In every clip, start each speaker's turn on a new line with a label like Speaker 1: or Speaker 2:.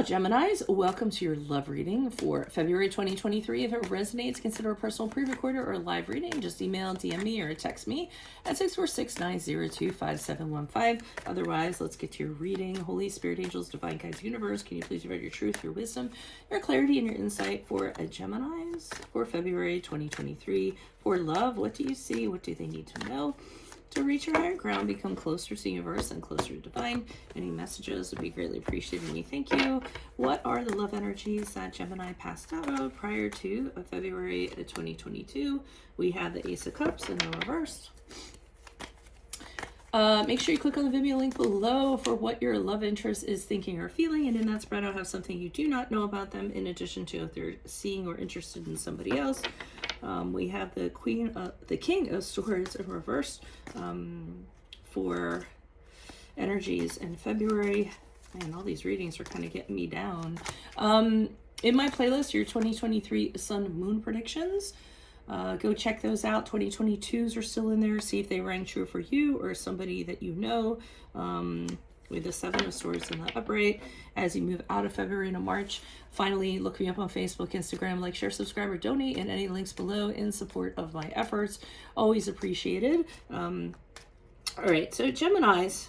Speaker 1: Geminis, welcome to your love reading for February 2023. If it resonates, consider a personal pre-recorder or live reading. Just email, DM me, or text me at 646-902-5715. Otherwise, let's get to your reading. Holy Spirit, angels, divine guides, universe, can you please provide your truth, your wisdom, your clarity, and your insight for Geminis for February 2023? For love, what do you see? What do they need to know? To reach your higher ground, become closer to the universe and closer to divine. Any messages would be greatly appreciated. And we thank you. What are the love energies that Gemini passed out of prior to February 2022? We have the Ace of Cups in the reverse. Make sure you click on the Vimeo link below for what your love interest is thinking or feeling. And in that spread, I'll have something you do not know about them in addition to if they're seeing or interested in somebody else. We have the King of Swords in reverse for energies in February. Man, all these readings are kind of getting me down. In my playlist, your 2023 Sun Moon predictions. Go check those out. 2022s are still in there. See if they rang true for you or somebody that you know. With the Seven of Swords in the upright as you move out of February into March. Finally, look me up on Facebook, Instagram, like, share, subscribe, or donate, and any links below in support of my efforts. Always appreciated. All right, so Geminis.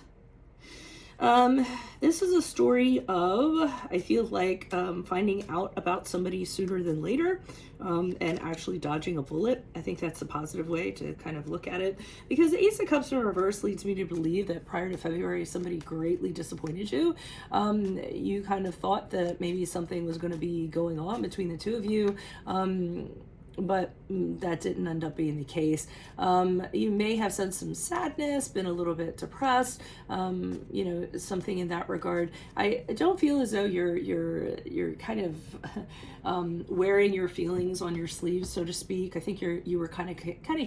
Speaker 1: This is a story of, I feel like, finding out about somebody sooner than later, and actually dodging a bullet. I think that's a positive way to kind of look at it, because the Ace of Cups in reverse leads me to believe that prior to February, somebody greatly disappointed you. You kind of thought that maybe something was going to be going on between the two of you. But that didn't end up being the case. You may have sensed some sadness, been a little bit depressed, you know, something in that regard. I don't feel as though you're kind of wearing your feelings on your sleeves, so to speak. I think you were kind of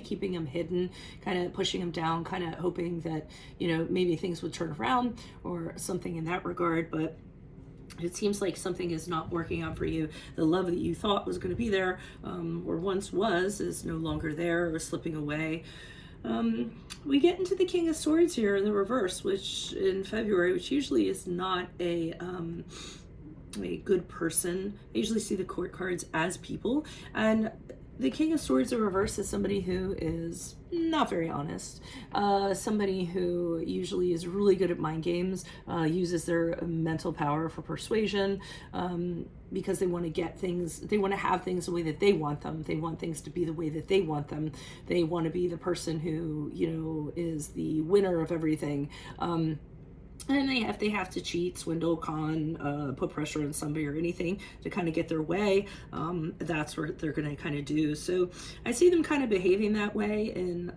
Speaker 1: keeping them hidden, kind of pushing them down, kind of hoping that, you know, maybe things would turn around or something in that regard. But it seems like something is not working out for you. The love that you thought was going to be there, or once was, is no longer there, or slipping away. We get into the King of Swords here in the reverse, which in February, which usually is not a good person. I usually see the court cards as people, and the King of Swords in reverse is somebody who is not very honest, somebody who usually is really good at mind games, uses their mental power for persuasion, because they want to get things, they want to have things the way that they want them. They want things to be the way that they want them. They want to be the person who, you know, is the winner of everything. And if they have to cheat, swindle, con, put pressure on somebody or anything to kind of get their way, that's what they're going to kind of do. So I see them kind of behaving that way in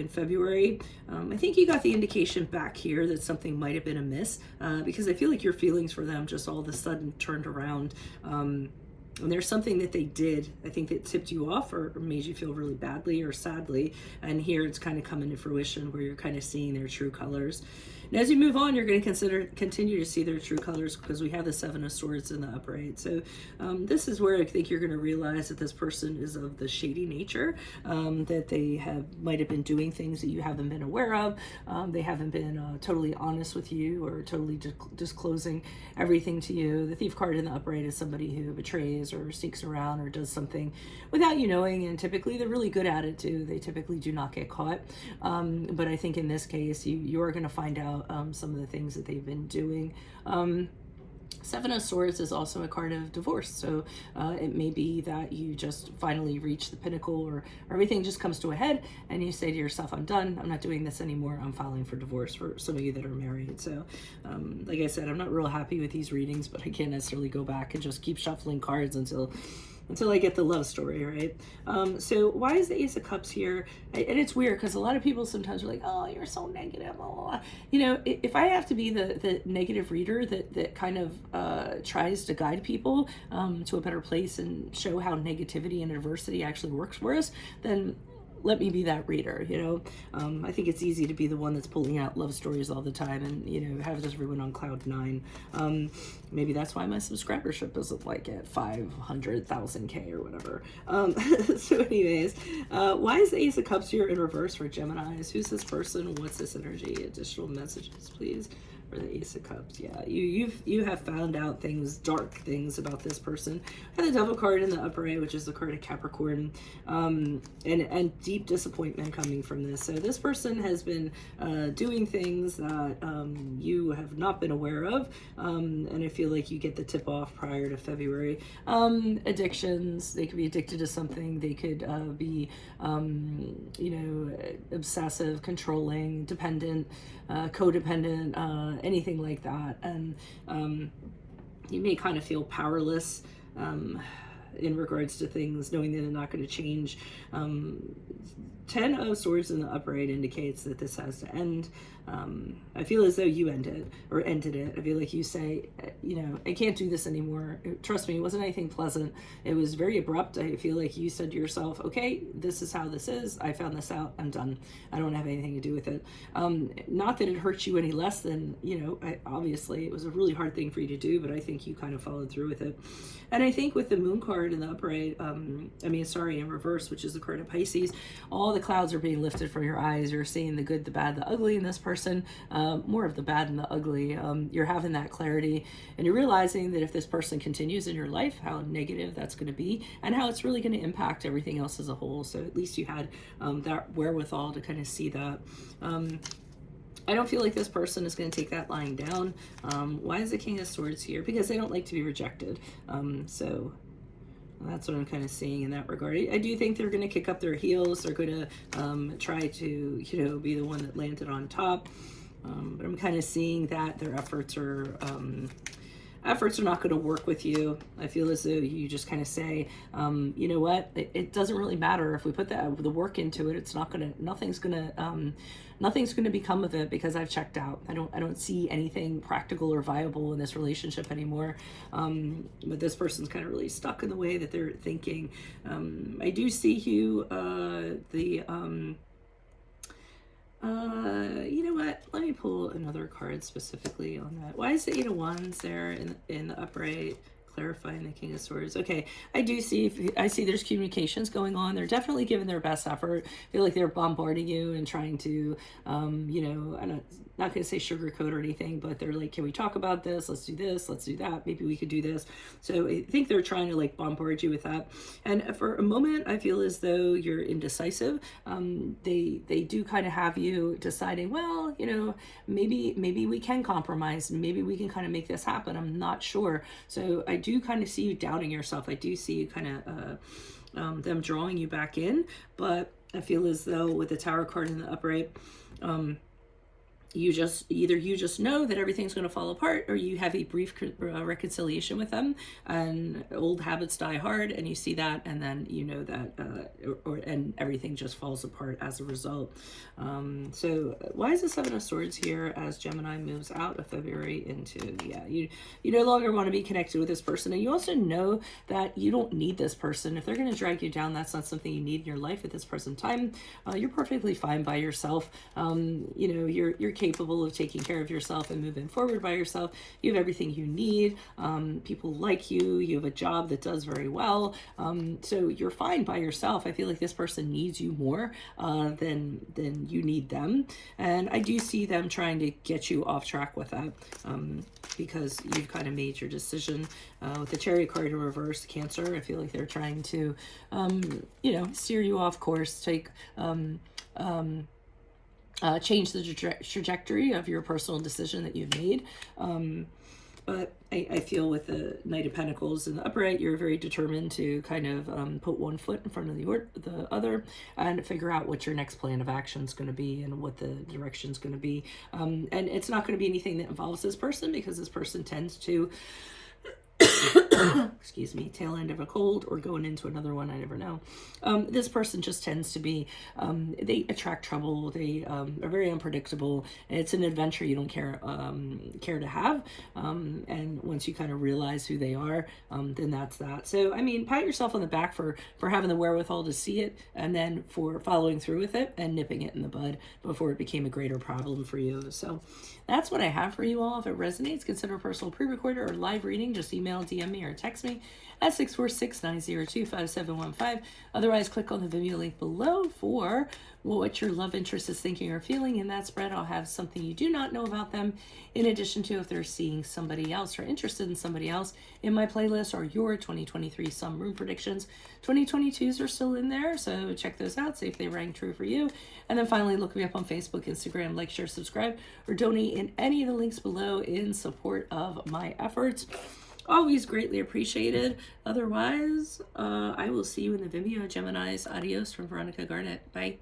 Speaker 1: February. I think you got the indication back here that something might have been amiss, because I feel like your feelings for them just all of a sudden turned around. And there's something that they did, I think, that tipped you off or made you feel really badly or sadly. And here it's kind of coming to fruition where you're kind of seeing their true colors. And as you move on, you're going to continue to see their true colors, because we have the Seven of Swords in the upright. So this is where I think you're going to realize that this person is of the shady nature, that they might have been doing things that you haven't been aware of. They haven't been totally honest with you or totally disclosing everything to you. The Thief card in the upright is somebody who betrays or sneaks around or does something without you knowing, and typically they're really good at it too. They typically do not get caught. But I think in this case, you are going to find out some of the things that they've been doing. Seven of Swords is also a card of divorce, so it may be that you just finally reach the pinnacle, or everything just comes to a head and you say to yourself, I'm done, I'm not doing this anymore, I'm filing for divorce, for some of you that are married. So like I said, I'm not real happy with these readings, but I can't necessarily go back and just keep shuffling cards until I get the love story, right? So why is the Ace of Cups here? And it's weird because a lot of people sometimes are like, oh, you're so negative. Blah, blah, blah. You know, if I have to be the negative reader that kind of tries to guide people to a better place and show how negativity and adversity actually works for us, then let me be that reader, you know. I think it's easy to be the one that's pulling out love stories all the time and, you know, have just everyone on cloud nine. Maybe that's why my subscribership isn't like at 500,000 K or whatever. So anyways, why is the Ace of Cups here in reverse for Geminis? Who's this person? What's this energy? Additional messages, please. for the Ace of Cups. Yeah, you have found out things, dark things about this person. And the Devil card in the upright, which is the card of Capricorn, and deep disappointment coming from this. So this person has been doing things that you have not been aware of, and I feel like you get the tip off prior to February. Addictions, they could be addicted to something. They could be, you know, obsessive, controlling, dependent, codependent, anything like that. And you may kind of feel powerless in regards to things, knowing that they're not going to change. 10 of Swords in the upright indicates that this has to end. I feel as though you ended it. I feel like you say, you know, I can't do this anymore. Trust me, it wasn't anything pleasant. It was very abrupt. I feel like you said to yourself, okay, this is how this is. I found this out. I'm done. I don't have anything to do with it. Not that it hurts you any less than, you know, obviously it was a really hard thing for you to do, but I think you kind of followed through with it. And I think with the Moon card in the upright, in reverse, which is the card of Pisces, all the clouds are being lifted from your eyes. You're seeing the good, the bad, the ugly in this person, more of the bad and the ugly. You're having that clarity, and you're realizing that if this person continues in your life, how negative that's going to be and how it's really going to impact everything else as a whole. So at least you had that wherewithal to kind of see that. I don't feel like this person is going to take that lying down. Why is the King of Swords here? Because they don't like to be rejected. So that's what I'm kind of seeing in that regard. I do think they're going to kick up their heels. They're going to try to, you know, be the one that landed on top. But I'm kind of seeing that their efforts are not going to work with you. I feel as though you just kind of say, you know what, it doesn't really matter if we put the work into it. It's not gonna, nothing's gonna become of it because I've checked out. I don't see anything practical or viable in this relationship anymore. But this person's kind of really stuck in the way that they're thinking. I do see you, you know what? Let me pull another card specifically on that. Why is the Eight of Wands there in the upright, clarifying the King of Swords? Okay, I see there's communications going on. They're definitely giving their best effort. I feel like they're bombarding you and trying to, you know, I'm not going to say sugarcoat or anything, but they're like, can we talk about this? Let's do this. Let's do that. Maybe we could do this. So I think they're trying to like bombard you with that. And for a moment, I feel as though you're indecisive. They do kind of have you deciding, well, you know, maybe we can compromise. Maybe we can kind of make this happen. I'm not sure. So I do kind of see you doubting yourself. I do see you kind of them drawing you back in, but I feel as though with the Tower card in the upright, you just know that everything's going to fall apart, or you have a brief reconciliation with them, and old habits die hard, and you see that, and then you know that, and everything just falls apart as a result. So why is the Seven of Swords here as Gemini moves out of February into, yeah, you no longer want to be connected with this person, and you also know that you don't need this person. If they're going to drag you down, that's not something you need in your life at this present time. You're perfectly fine by yourself. You know, you're capable of taking care of yourself and moving forward by yourself. You have everything you need. People like you. You have a job that does very well. So you're fine by yourself. I feel like this person needs you more than you need them. And I do see them trying to get you off track with that because you've kind of made your decision. With the Chariot card in reverse, Cancer, I feel like they're trying to, you know, steer you off course, take change the trajectory of your personal decision that you've made. But I feel with the Knight of Pentacles in the upright, you're very determined to kind of put one foot in front of the other and figure out what your next plan of action is going to be and what the direction is going to be. And it's not going to be anything that involves this person, because this person tends to excuse me, tail end of a cold or going into another one, I never know. This person just tends to be, they attract trouble. They are very unpredictable. It's an adventure you don't care to have. And once you kind of realize who they are, then that's that. So, I mean, pat yourself on the back for having the wherewithal to see it, and then for following through with it and nipping it in the bud before it became a greater problem for you. So that's what I have for you all. If it resonates, consider a personal pre-recorder or live reading. Just email DM me or text me at 646-902-5715. Otherwise, click on the Vimeo link below for what your love interest is thinking or feeling. In that spread, I'll have something you do not know about them, in addition to if they're seeing somebody else or interested in somebody else in my playlist, or your 2023 Some Room predictions. 2022s are still in there, so check those out, see if they rang true for you. And then finally, look me up on Facebook, Instagram, like, share, subscribe, or donate in any of the links below in support of my efforts. Always greatly appreciated. Otherwise, I will see you in the Vimeo Geminis. Adios from Veronica Garnet. Bye.